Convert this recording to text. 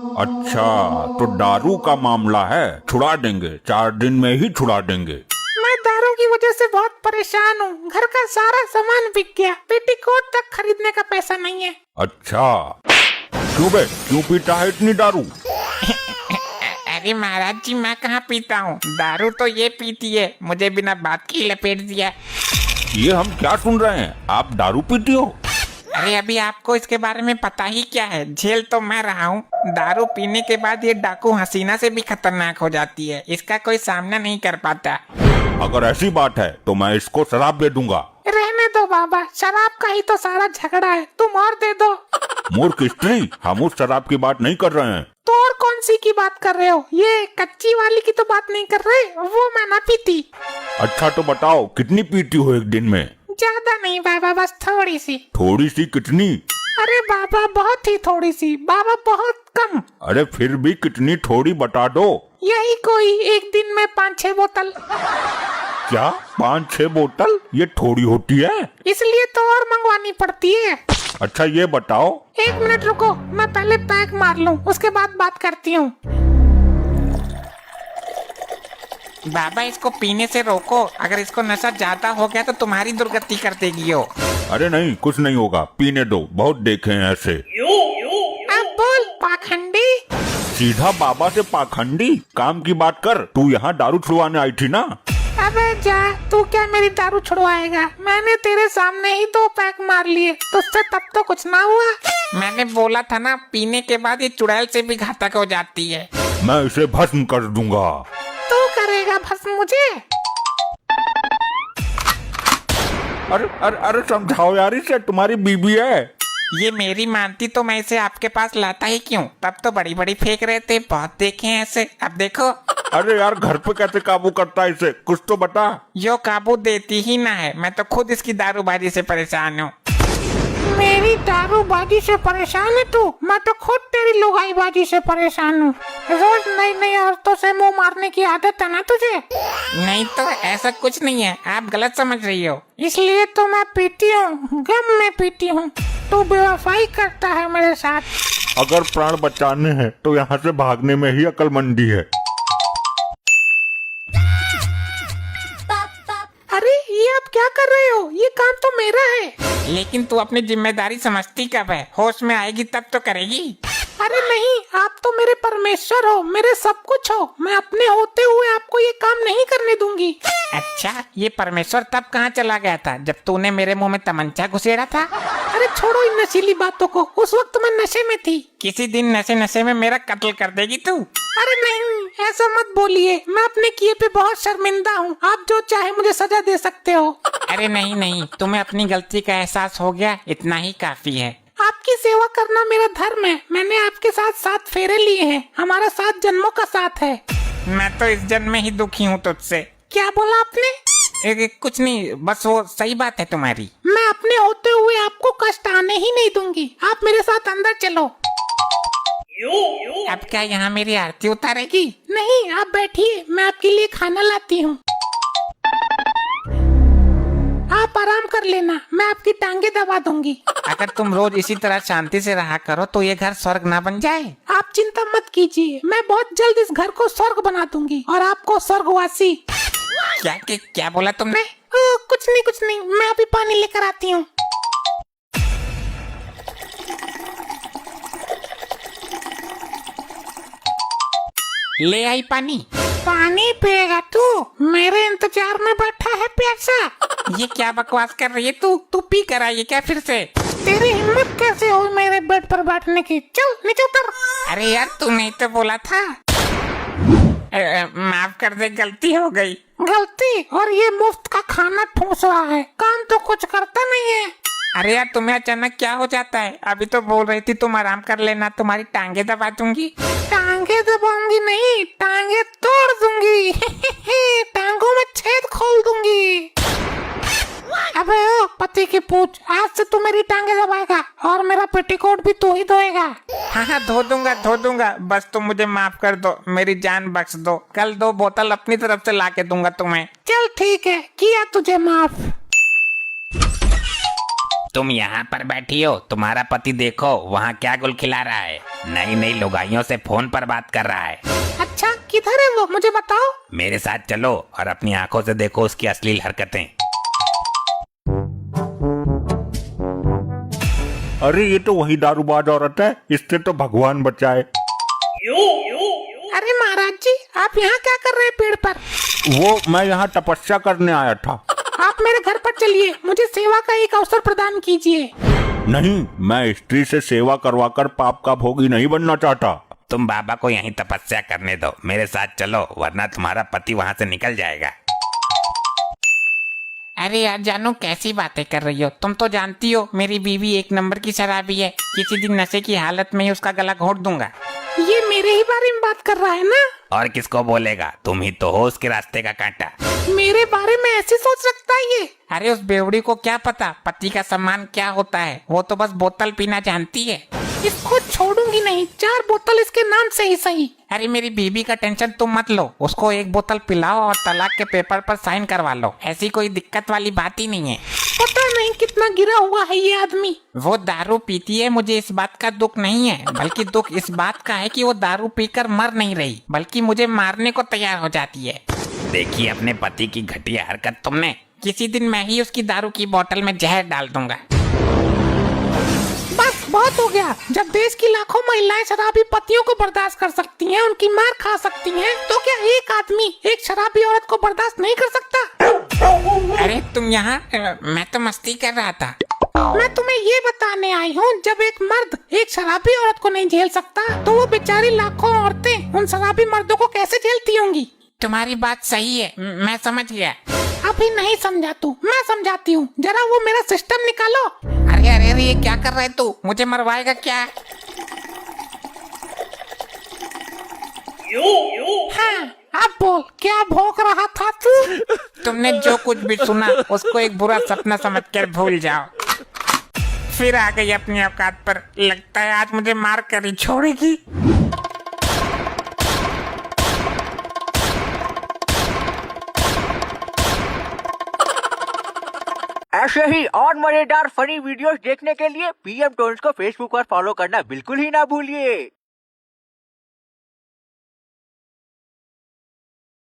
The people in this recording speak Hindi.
अच्छा, तो दारू का मामला है, छुड़ा देंगे, 4 दिन में ही छुड़ा देंगे। मैं दारू की वजह से बहुत परेशान हूँ। घर का सारा सामान बिक गया, पेटीकोट तक खरीदने का पैसा नहीं है। अच्छा, क्यों बे, क्यों पीता है इतनी दारू? अरे महाराज जी, मैं कहाँ पीता हूँ, दारू तो ये पीती है, मुझे बिना बात की लपेट दिया। ये हम क्या सुन रहे हैं, आप दारू पीती हो? अरे अभी आपको इसके बारे में पता ही क्या है, झेल तो मैं रहा हूँ। दारू पीने के बाद ये डाकू हसीना से भी खतरनाक हो जाती है, इसका कोई सामना नहीं कर पाता। अगर ऐसी बात है तो मैं इसको शराब दे दूंगा। रहने दो बाबा, शराब का ही तो सारा झगड़ा है, तुम और दे दो। मूर्ख स्त्री, हम उस शराब की बात नहीं कर रहे हैं। तो और कौन सी की बात कर रहे हो? ये कच्ची वाली की तो बात नहीं कर रहे, वो मैं ना पीती। अच्छा तो बताओ, कितनी पीती हो एक दिन में? ज्यादा नहीं बाबा, बस थोड़ी सी। थोड़ी सी कितनी? अरे बाबा बहुत ही थोड़ी सी बाबा, बहुत कम। अरे फिर भी कितनी थोड़ी बता दो। यही कोई एक दिन में 5-6 बोतल। क्या 5-6 बोतल ये थोड़ी होती है? इसलिए तो और मंगवानी पड़ती है। अच्छा ये बताओ। 1 मिनट रुको, मैं पहले पैक मार लूं, उसके बाद बात करती हूँ। बाबा इसको पीने से रोको, अगर इसको नशा ज्यादा हो गया तो तुम्हारी दुर्गति कर देगी यो। अरे नहीं, कुछ नहीं होगा, पीने दो, बहुत देखे हैं ऐसे। अब बोल पाखंडी। सीधा बाबा से पाखंडी? काम की बात कर, तू यहाँ दारू छुड़वाने आई थी ना? अबे जा, तू क्या मेरी दारू छुड़वाएगा? मैंने तेरे सामने ही 2 पैक मार लिए, तुझसे तब तो कुछ ना हुआ। मैंने बोला था ना, पीने के बाद ये चुड़ैल से भी घातक हो जाती है। मैं इसे भस्म कर दूंगा। तू करेगा भस्म मुझे? अरे अरे अरे समझाओ यार इसे, तुम्हारी बीबी है। ये मेरी मानती तो मैं इसे आपके पास लाता ही क्यों, तब तो बड़ी बड़ी फेंक रहे थे, बहुत देखे हैं ऐसे, अब देखो। अरे यार घर पे कैसे काबू करता है इसे, कुछ तो बता। यो काबू देती ही ना है, मैं तो खुद इसकी दारूबाजी से परेशान हूँ। मेरी दारूबाजी से परेशान है तू? मैं तो खुद तेरी लुगाईबाजी से परेशान हूँ। रोज नई नई औरतों से मुंह मारने की आदत है ना तुझे? नहीं तो ऐसा कुछ नहीं है, आप गलत समझ रही हो। इसलिए तो मैं पीती हूँ, गम में पीती हूँ। तू बेवफाई करता है मेरे साथ। अगर प्राण बचाने हैं तो यहाँ से भागने में ही अक्लमंदी है। अरे ये आप क्या कर रहे हो? ये काम तो मेरा है। लेकिन तू अपनी जिम्मेदारी समझती कब है, होश में आएगी तब तो करेगी। अरे नहीं, आप तो मेरे परमेश्वर हो, मेरे सब कुछ हो। मैं अपने होते हुए आपको ये काम नहीं करने दूंगी। अच्छा, ये परमेश्वर तब कहाँ चला गया था जब तूने मेरे मुंह में तमंचा घुसेड़ा था? अरे छोड़ो इन नशीली बातों को, उस वक्त मैं नशे में थी। किसी दिन नशे नशे में मेरा कत्ल कर देगी तू। अरे नहीं, ऐसा मत बोलिए, मैं अपने किए पे बहुत शर्मिंदा हूँ। आप जो चाहे मुझे सजा दे सकते हो। अरे नहीं नहीं, तुम्हें अपनी गलती का एहसास हो गया, इतना ही काफी है। आपकी सेवा करना मेरा धर्म है। मैंने आपके साथ 7 फेरे लिए हैं, हमारा 7 जन्मों का साथ है। मैं तो इस जन्म में ही दुखी हूँ तुझसे। क्या बोला आपने? कुछ नहीं, बस वो सही बात है तुम्हारी। मैं अपने होते हुए आपको कष्ट आने ही नहीं दूंगी। आप मेरे साथ अंदर चलो। अब क्या यहाँ मेरी आरती उतारेगी? नहीं, आप बैठिए, मैं आपके लिए खाना लाती हूँ। आप आराम कर लेना, मैं आपकी टांगे दबा दूंगी। अगर तुम रोज इसी तरह शांति से रहा करो तो ये घर स्वर्ग ना बन जाए। आप चिंता मत कीजिए, मैं बहुत जल्द इस घर को स्वर्ग बना दूंगी और आपको स्वर्गवासी। क्या बोला तुमने? कुछ नहीं, मैं अभी पानी लेकर आती हूँ। ले आई पानी। पानी पिएगा तू? मेरे इंतजार में बैठा है प्यासा। ये क्या बकवास कर रही है तू पी कर आई है क्या फिर से? तेरी हिम्मत कैसे हुई मेरे बेड पर बैठने की? चल नीचे उतर। अरे यार तूने ही तो बोला था। माफ कर दे, गलती हो गई। गलती? और ये मुफ्त का खाना ठूस रहा है, काम तो कुछ करता नहीं है। अरे यार तुम्हें अचानक क्या हो जाता है? अभी तो बोल रही थी तुम आराम कर लेना, तुम्हारी टांगे दबा दूंगी। टांगे दबाऊंगी नहीं, टांगे तोड़ दूंगी। टांगों में छेद खोल दूंगी। अबे ओ पति की पूछ, आज से तू मेरी टांगे दबाएगा और मेरा पेटीकोट भी तू ही धोएगा। हाँ धो दूंगा, बस तुम मुझे माफ कर दो, मेरी जान बख्श दो। कल 2 बोतल अपनी तरफ से लाके दूंगा तुम्हें। चल ठीक है, किया तुझे माफ। तुम यहाँ पर बैठी हो, तुम्हारा पति देखो वहाँ क्या गुल खिला रहा है, नई नई लुगाइयों से फोन पर बात कर रहा है। अच्छा किधर है वो, मुझे बताओ। मेरे साथ चलो और अपनी आंखों से देखो उसकी अश्लील हरकतें। अरे ये तो वही दारूबाज औरत है, इससे तो भगवान बचाए। अरे महाराज जी, आप यहाँ क्या कर रहे हैं पेड़ पर? वो मैं यहाँ तपस्या करने आया था। आप मेरे घर पर चलिए, मुझे सेवा का एक अवसर प्रदान कीजिए। नहीं, मैं स्त्री से सेवा करवाकर पाप का भोगी नहीं बनना चाहता। तुम बाबा को यहीं तपस्या करने दो, मेरे साथ चलो वरना तुम्हारा पति वहाँ से निकल जाएगा। अरे यार जानू, कैसी बातें कर रही हो? तुम तो जानती हो मेरी बीवी एक नंबर की शराबी है, किसी दिन नशे की हालत में ही उसका गला घोट दूंगा। ये मेरे ही बारे में बात कर रहा है ना? और किसको बोलेगा, तुम ही तो हो उसके रास्ते का कांटा। मेरे बारे में ऐसे सोच सकता है ये? अरे उस बेवड़ी को क्या पता पति का सम्मान क्या होता है, वो तो बस बोतल पीना जानती है। इसको छोड़ूंगी नहीं, 4 बोतल इसके नाम से ही सही। अरे मेरी बीबी का टेंशन तुम मत लो, उसको एक बोतल पिलाओ और तलाक के पेपर पर साइन करवा लो, ऐसी कोई दिक्कत वाली बात ही नहीं है। पता नहीं कितना गिरा हुआ है ये आदमी। वो दारू पीती है, मुझे इस बात का दुख नहीं है, बल्कि दुख इस बात का है कि वो दारू पीकर मर नहीं रही, बल्कि मुझे मारने को तैयार हो जाती है। देखिए अपने पति की घटिया हरकत तुमने। किसी दिन मैं ही उसकी दारू की बोतल में जहर डाल दूंगा। बस बहुत हो गया। जब देश की लाखों महिलाएं शराबी पतियों को बर्दाश्त कर सकती हैं, उनकी मार खा सकती हैं, तो क्या एक आदमी एक शराबी औरत को बर्दाश्त नहीं कर सकता? अरे तुम यहाँ, मैं तो मस्ती कर रहा था। मैं तुम्हें ये बताने आई हूँ, जब एक मर्द एक शराबी औरत को नहीं झेल सकता, तो वो बेचारी लाखों औरतें उन शराबी मर्दों को कैसे झेलती होंगी? तुम्हारी बात सही है, मैं समझ गया। अभी नहीं समझा तू, मैं समझाती हूँ, जरा वो मेरा सिस्टम निकालो। अरे अरे अरे, ये क्या कर रहा है तू? मुझे मरवाएगा क्या? हाँ, अब बोल, क्या भौंक रहा था तू? तुमने जो कुछ भी सुना उसको एक बुरा सपना समझकर भूल जाओ। फिर आ गई अपनी औकात पर, लगता है आज मुझे मार कर ही छोड़ेगी। ऐसे ही और मजेदार फनी वीडियोस देखने के लिए पीएम टोन्स को फेसबुक पर फॉलो करना बिल्कुल ही ना भूलिए।